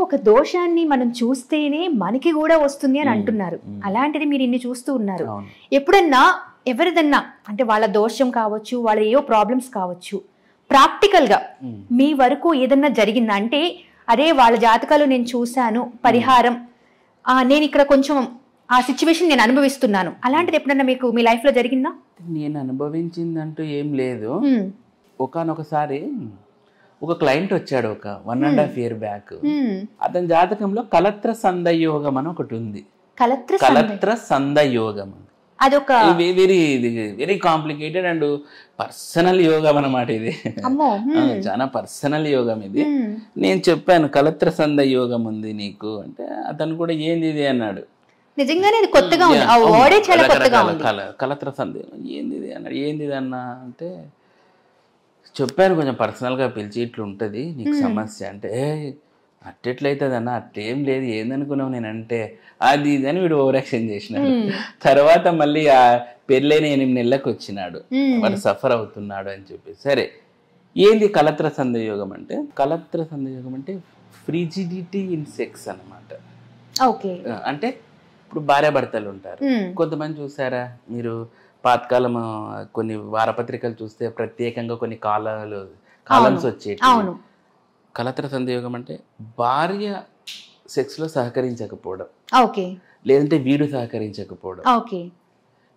ఒక దోషాన్ని మనం చూస్తేనే మనకి కూడా వస్తుంది అని అంటున్నారు. అలాంటిది మీరు ఇన్ని చూస్తూ ఉన్నారు. ఎప్పుడన్నా ఎవరిదన్నా అంటే వాళ్ళ దోషం కావచ్చు, వాళ్ళ ఏవో ప్రాబ్లమ్స్ కావచ్చు, ప్రాక్టికల్గా మీ వరకు ఏదన్నా జరిగిందా? అంటే అదే వాళ్ళ జాతకాలు నేను చూశాను, పరిహారం నేను ఇక్కడ కొంచెం ఆ సిచ్యువేషన్ నేను అనుభవిస్తున్నాను, అలాంటిది ఎప్పుడన్నా మీకు మీ లైఫ్లో జరిగిందా? నేను అనుభవించిందంటూ ఏం లేదు. ఒకనొకసారి ఒక క్లయింట్ వచ్చాడు ఒక 1.5 year బ్యాక్. అతని జాతకంలో కలత్ర సందయోగం అని ఒకటి ఉంది. కలత్ర సందయోగం అదొక very very complicated and personal యోగం అన్నమాట ఇది. చాలా పర్సనల్ యోగం ఇది. నేను చెప్పాను కలత్ర సంద యోగం ఉంది నీకు అంటే అతను కూడా ఏంది ఇది అన్నాడు. నిజంగానే అది కొత్తగా ఉంది, ఆ వర్డే చాలా కొత్తగా ఉంది. కలత్ర సంద ఏంది ఇది అన్నాడు. ఏంది ఇది అన్నా అంటే చెప్పాను కొంచెం పర్సనల్గా పిలిచి ఇట్లా ఉంటుంది నీకు సమస్య అంటే అట్టెట్లయితుంది అన్న అట్టేం లేదు ఏందనుకున్నావు నేను అంటే అది ఇది అని వీడు ఓవర్ యాక్షన్ చేసినాడు. తర్వాత మళ్ళీ ఆ పెళ్ళైన 8 నెలలకు వచ్చినాడు, వాడు సఫర్ అవుతున్నాడు అని చెప్పి. సరే ఏంది కలత్ర సందయోగం అంటే? కలత్ర సందయోగం అంటే ఫ్రిజిడిటీ ఇన్ సెక్స్ అన్నమాట. అంటే ఇప్పుడు భార్యాభర్తలు ఉంటారు, కొంతమంది చూసారా మీరు పాతకాలం కొన్ని వారపత్రికలు చూస్తే ప్రత్యేకంగా కొన్ని కాలమ్స్ వచ్చేవి. కలత్ర సందయోగం అంటే భార్య సెక్స్ లో సహకరించకపోవడం, లేదంటే వీడు సహకరించకపోవడం.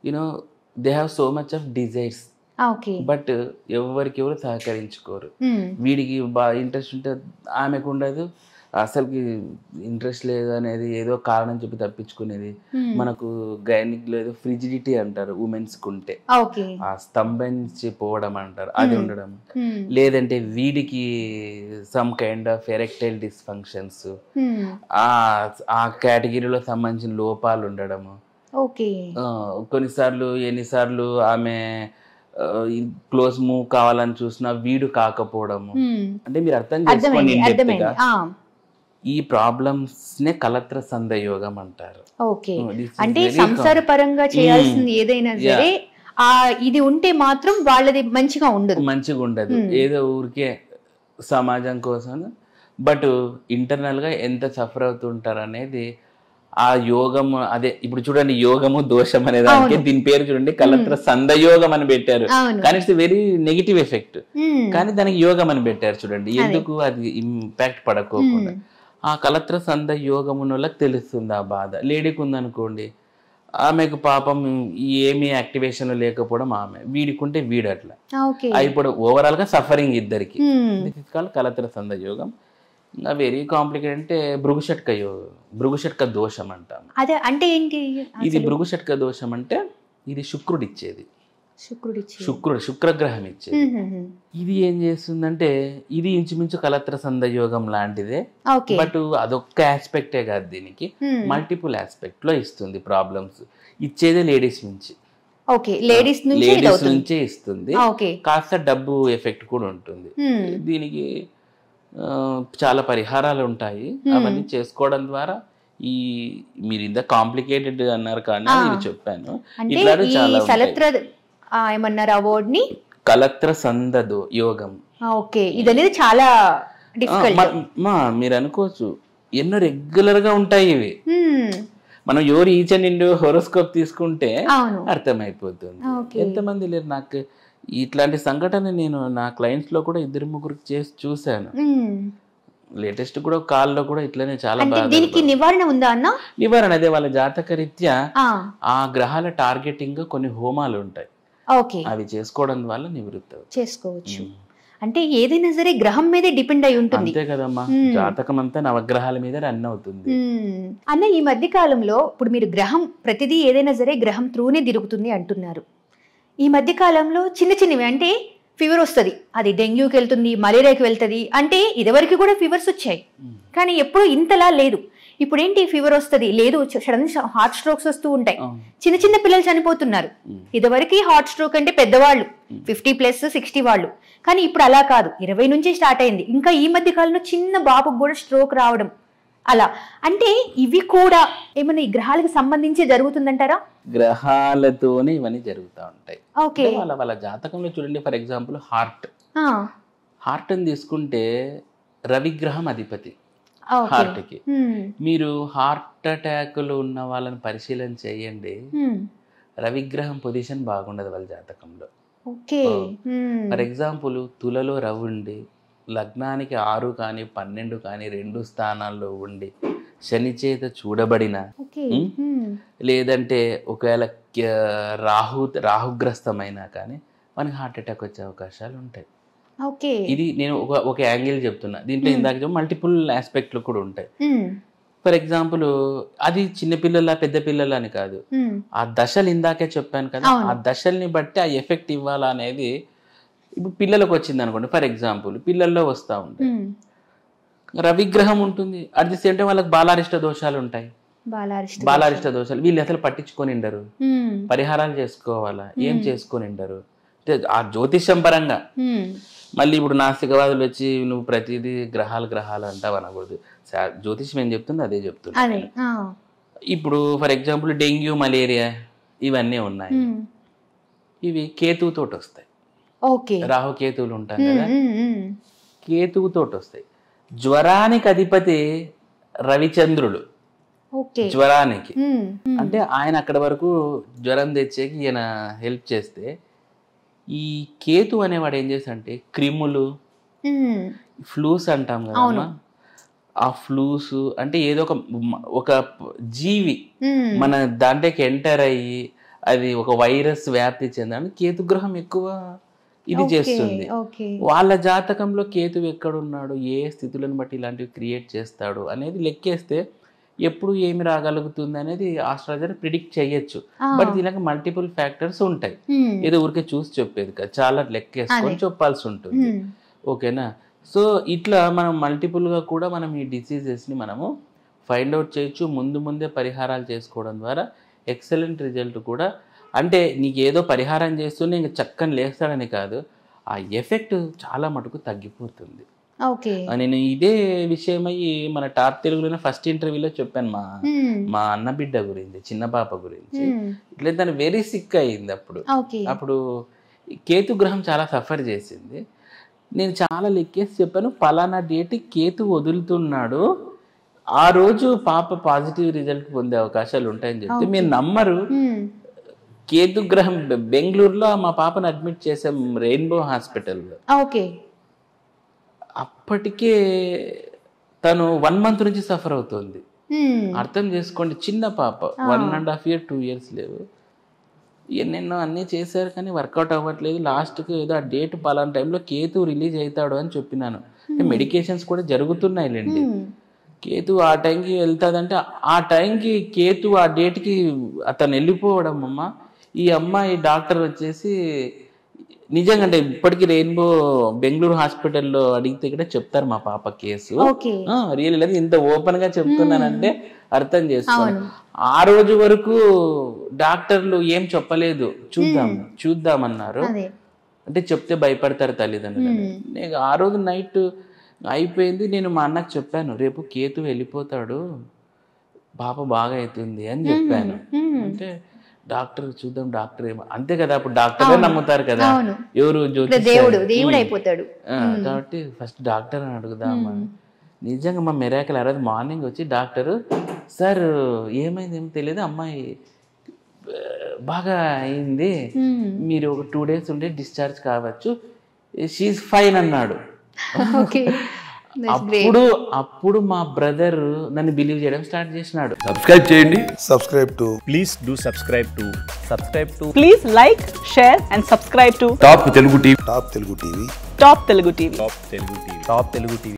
You know they have so much of desires but ఎవరికి ఎవరు సహకరించుకోరు. వీడికి బాగా ఇంట్రెస్ట్ ఉంటే ఆమెకు ఉండదు, అసలుకి ఇంట్రెస్ట్ లేదు అనేది ఏదో కారణం చెప్పి తప్పించుకునేది. మనకు గైనిక్ లేదు ఫ్రిజిడిటీ అంటారు ఉమెన్స్ కుంటే, ఆ స్తంభించి పోవడం అంటారు, అది ఉండడం. లేదంటే వీడికి some kind of erectile dysfunctions, ఆ కేటగిరీలో సంబంధించిన లోపాలు ఉండడము. ఎన్నిసార్లు ఆమె క్లోజ్ మూవ్ కావాలని చూసినా వీడు కాకపోవడము. అంటే మీరు అర్థం చేసుకోండి, ఈ ప్రాబ్లమ్స్ నే కలత్ర సందయోగం అంటారు. అంటే సంసార పరంగా చేయాల్సింది ఏదైనా సరే ఇది ఉంటే మాత్రం వాళ్ళది మంచిగా ఉండదు. ఏదో ఊరికే సమాజం కోసం, బట్ ఇంటర్నల్ గా ఎంత సఫర్ అవుతుంటారు అనేది ఆ యోగం. అదే ఇప్పుడు చూడండి యోగము దోషం అనే దానికి దీని పేరు చూడండి కలత్ర సందయోగం అని పెట్టారు, కానీ ఇట్స్ వెరీ నెగిటివ్ ఎఫెక్ట్, కానీ దానికి యోగం అని పెట్టారు చూడండి. ఎందుకు? అది ఇంపాక్ట్ పడకోకుండా. ఆ కలత్ర సంద యోగమునోళ్ళకి తెలుస్తుంది ఆ బాధ. లేడీకి ఉందనుకోండి, ఆమెకు పాపం ఏమీ యాక్టివేషన్ లేకపోవడం ఆమె, వీడికుంటే వీడు అట్లా అయిపోవడం, ఓవరాల్ గా సఫరింగ్ ఇద్దరికి. కలత్ర సంద యోగం. ఇంకా వెరీ కాంప్లికేటెడ్ అంటే భృగుషట్క దోషం అంటాం. అంటే ఏంటి ఇది? భృగుషట్క దోషం అంటే ఇది శుక్రుడు ఇచ్చేది, శుక్రగ్రహం ఇచ్చేది. ఇది ఏం చేస్తుందంటే ఇది ఇంచుమించు కలత్ర సందయోగం లాంటిదే, బట్ అదొక్క ఆస్పెక్టే కాదు, దీనికి మల్టిపుల్ ఆస్పెక్ట్ లో ఇస్తుంది ప్రాబ్లమ్స్. ఇచ్చేదే లేడీస్ నుంచి, లేడీస్ నుంచే ఇస్తుంది. కాస్త డబ్బు ఎఫెక్ట్ కూడా ఉంటుంది. దీనికి చాలా పరిహారాలు ఉంటాయి, అవన్నీ చేసుకోవడం ద్వారా ఈ మీరు ఇంత కాంప్లికేటెడ్ అన్నారు కానీ ఇది చెప్పాను. ఇట్లా చాలా ఏమన్నారు ఆ వర్డ్ ని? కలత్ర సందదో యోగం. ఇది అనేది చాలా మీరు అనుకోవచ్చు ఎన్నో రెగ్యులర్ గా ఉంటాయి ఇవి. మనం ఎవరు ఈచ్ అండ్ ఇండియో హోరోస్కోప్ తీసుకుంటే అర్థమైపోతుంది. ఎంతమంది లేరు నాకు ఇట్లాంటి సంఘటన నేను నా క్లయింట్స్ లో కూడా 2-3 చేసి చూశాను. లేటెస్ట్ కూడా కాల్లో కూడా ఇట్లనే చాలా బాగా. దీనికి నివారణ ఉందా అన్న? నివారణ అదే వాళ్ళ జాతక రీత్యా ఆ గ్రహాల టార్గెటింగ్ కొన్ని హోమాలు ఉంటాయి, అవి చేసుకోవడం వల్ల నివృత్తి చేసుకోవచ్చు. అంటే ఏదైనా సరే గ్రహం మీదే డిపెండ్ అయి ఉంటుంది. అంతే కదమ్మా, జాతకం అంతా నవగ్రహాల మీద రన్ అవుతుంది. అన్న ఈ మధ్య కాలంలో ఇప్పుడు మీరు గ్రహం ప్రతిదీ ఏదైనా సరే గ్రహం త్రూనే తిరుగుతుంది అంటున్నారు. ఈ మధ్య కాలంలో చిన్నవి అంటే ఫీవర్ వస్తుంది, అది డెంగ్యూకి వెళ్తుంది, మలేరియాకి వెళ్తుంది, అంటే ఇదివరకు కూడా ఫీవర్స్ వచ్చాయి కానీ ఎప్పుడు ఇంతలా లేదు. ఇప్పుడు ఏంటి ఫీవర్ వస్తుంది లేదు, సడన్ హార్ట్ స్ట్రోక్స్ వస్తూ ఉంటాయి, చిన్న పిల్లలు చనిపోతున్నారు. ఇదివరకు హార్ట్ స్ట్రోక్ అంటే పెద్దవాళ్ళు 50+ 60 వాళ్ళు, కానీ ఇప్పుడు అలా కాదు, 20 నుంచి స్టార్ట్ అయింది. ఇంకా ఈ మధ్య కాలంలో చిన్న బాబుకు కూడా స్ట్రోక్ రావడం. అలా అంటే ఇవి కూడా ఏమన్నా ఈ గ్రహాలకు సంబంధించి జరుగుతుందంటారా? గ్రహాలతోనే ఇవన్నీ జరుగుతూ ఉంటాయి. వాళ్ళ జాతకంలో చూడండి, ఫర్ ఎగ్జాంపుల్ హార్ట్ అని తీసుకుంటే రవిగ్రహం అధిపతి. హార్ట్కి. మీరు హార్ట్ అటాక్లు ఉన్న వాళ్ళని పరిశీలన చేయండి, రవిగ్రహం పొజిషన్ బాగుండదు వాళ్ళ జాతకంలో. ఫర్ ఎగ్జాంపుల్ తులలో రవి ఉండి లగ్నానికి 6 కానీ 12 కానీ 2 స్థానాల్లో ఉండి శని చేత చూడబడిన, లేదంటే ఒకవేళ రాహుగ్రస్తమైనా కానీ మనకి హార్ట్ అటాక్ వచ్చే అవకాశాలు ఉంటాయి. ఇది నేను ఒక యాంగిల్ చెప్తున్నా. దీంట్లో ఇందాక మల్టిపుల్ ఆస్పెక్ట్లు కూడా ఉంటాయి. ఫర్ ఎగ్జాంపుల్ అది చిన్నపిల్లల పెద్ద పిల్లల అని కాదు, ఆ దశలు ఇందాకే చెప్పాను కదా, ఆ దశల్ని బట్టి ఆ ఎఫెక్ట్ ఇవ్వాలా అనేది. ఇప్పుడు పిల్లలకు వచ్చింది అనుకోండి, ఫర్ ఎగ్జాంపుల్ పిల్లల్లో వస్తూ ఉంటాయి, రవిగ్రహం ఉంటుంది, అట్ ది సేమ్ టైం వాళ్ళకి బాలారిష్ట దోషాలు ఉంటాయి. బాలారిష్ట దోషాలు వీళ్ళు అసలు పట్టించుకొని ఉండరు, పరిహారాలు చేసుకోవాలా ఏం చేసుకొని ఉండరు ఆ జ్యోతిష్యం పరంగా. మళ్ళీ ఇప్పుడు నాస్తికవాదులు వచ్చి నువ్వు ప్రతిదీ గ్రహాలు అంటావు అనకూడదు. జ్యోతిష్యం ఏం చెప్తుంది అదే చెప్తుంది. ఇప్పుడు ఫర్ ఎగ్జాంపుల్ డెంగ్యూ, మలేరియా ఇవన్నీ ఉన్నాయి, ఇవి కేతువుతోటి వస్తాయి. రాహుకేతువులు ఉంటాయి కదా, కేతువుతోటి వస్తాయి. జ్వరానికి అధిపతి రవిచంద్రుడు. జ్వరానికి అంటే ఆయన అక్కడ వరకు జ్వరం తెచ్చేకి ఈయన హెల్ప్ చేస్తే, ఈ కేతు అనేవాడు ఏం చేస్తాడంటే క్రిములు, ఫ్లూస్ అంటాం కదా, ఆ ఫ్లూస్ అంటే ఏదో ఒక జీవి మన దాంట్లోకి ఎంటర్ అయ్యి అది ఒక వైరస్ వ్యాప్తి చెందని కేతుగ్రహం ఎక్కువ ఇది చేస్తుంది. వాళ్ళ జాతకంలో కేతువు ఎక్కడున్నాడు, ఏ స్థితులను బట్టి ఇలాంటివి క్రియేట్ చేస్తాడు అనేది లెక్కేస్తే ఎప్పుడు ఏమి రాగలుగుతుంది అనేది ఆస్ట్రాలజర్ ప్రిడిక్ట్ చేయొచ్చు. బట్ దీనికి మల్టిపుల్ ఫ్యాక్టర్స్ ఉంటాయి, ఏదో ఊరికే చూసి చెప్పేది కదా, చాలా లెక్కేసుకొని చెప్పాల్సి ఉంటుంది. ఓకేనా? సో ఇట్లా మనం మల్టిపుల్గా కూడా మనం ఈ డిసీజెస్ని మనము ఫైండ్ అవుట్ చేయొచ్చు. ముందే పరిహారాలు చేసుకోవడం ద్వారా ఎక్సలెంట్ రిజల్ట్ కూడా. అంటే నీకు ఏదో పరిహారం చేస్తూనే ఇంక చక్కని లేస్తాడని కాదు, ఆ ఎఫెక్ట్ చాలా మటుకు తగ్గిపోతుంది. నేను ఇదే విషయమయ్యి మన టాప్ తెలుగులోనే ఫస్ట్ ఇంటర్వ్యూలో చెప్పాను మా అన్న బిడ్డ గురించి, చిన్న పాప గురించి. ఇట్లా తను వెరీ సిక్ అయింది. అప్పుడు కేతు గ్రహం చాలా సఫర్ చేసింది. నేను చాలా లెక్కేసి చెప్పాను, పలానా డేట్ కేతు వదులుతున్నాడు, ఆ రోజు పాప పాజిటివ్ రిజల్ట్ పొందే అవకాశాలు ఉంటాయని చెప్తే మీరు నమ్మరు. కేతు గ్రహం బెంగళూరులో మా పాపను అడ్మిట్ చేసాం, రెయిన్బో హాస్పిటల్లో. అప్పటికే తను 1 month నుంచి సఫర్ అవుతుంది. అర్థం చేసుకోండి, చిన్న పాప, 1.5 years 2 years లేవు. ఎన్నెన్నో అన్నీ చేశారు కానీ వర్కౌట్ అవ్వట్లేదు. లాస్ట్కి ఏదో ఆ డేట్ పలానా టైంలో కేతు రిలీజ్ అవుతాడు అని చెప్పినాను. మెడికేషన్స్ కూడా జరుగుతున్నాయిలేండి. కేతు ఆ టైంకి వెళ్తాదంటే ఆ టైంకి కేతు ఆ డేట్కి అతను వెళ్ళిపోవడం. ఈ అమ్మాయి డాక్టర్ వచ్చేసి నిజంగా అంటే ఇప్పటికీ రెయిన్బో బెంగళూరు హాస్పిటల్లో అడిగితే కూడా చెప్తారు మా పాప కేసు. రియల్ లేదు, ఇంత ఓపెన్ గా చెప్తున్నానంటే అర్థం చేసుకోండి. ఆ రోజు వరకు డాక్టర్లు ఏం చెప్పలేదు, చూద్దామన్నారు. అంటే చెప్తే భయపడతారు తల్లిదండ్రులు. నేను ఆ రోజు నైట్ అయిపోయింది, నేను మా అన్నకు చెప్పాను, రేపు కేతు వెళ్ళిపోతాడు, పాప బాగా అవుతుంది అని చెప్పాను. అంటే డాక్టర్ చూద్దాం, డాక్టర్ ఏమో అంతే కదా, అప్పుడు డాక్టరే నమ్ముతారు కదా, ఎవరు దేవుడు అయిపోతాడు కాబట్టి ఫస్ట్ డాక్టర్ అని అడుగుదామా. నిజంగా మా మిరాకిల్ ఆ రోజు మార్నింగ్ వచ్చి డాక్టరు, సార్ ఏమైంది ఏమో తెలియదు, అమ్మాయి బాగా అయింది, మీరు ఒక 2 days ఉంటే డిశ్చార్జ్ కావచ్చు, షీఈస్ ఫైన్ అన్నాడు. అప్పుడు మా బ్రదర్ నన్ను బిలీవ్ చేయడం స్టార్ట్ చేసినాడు. సబ్స్క్రైబ్ చేయండి, please do subscribe to please like, share and subscribe to top Telugu TV. Top Telugu TV.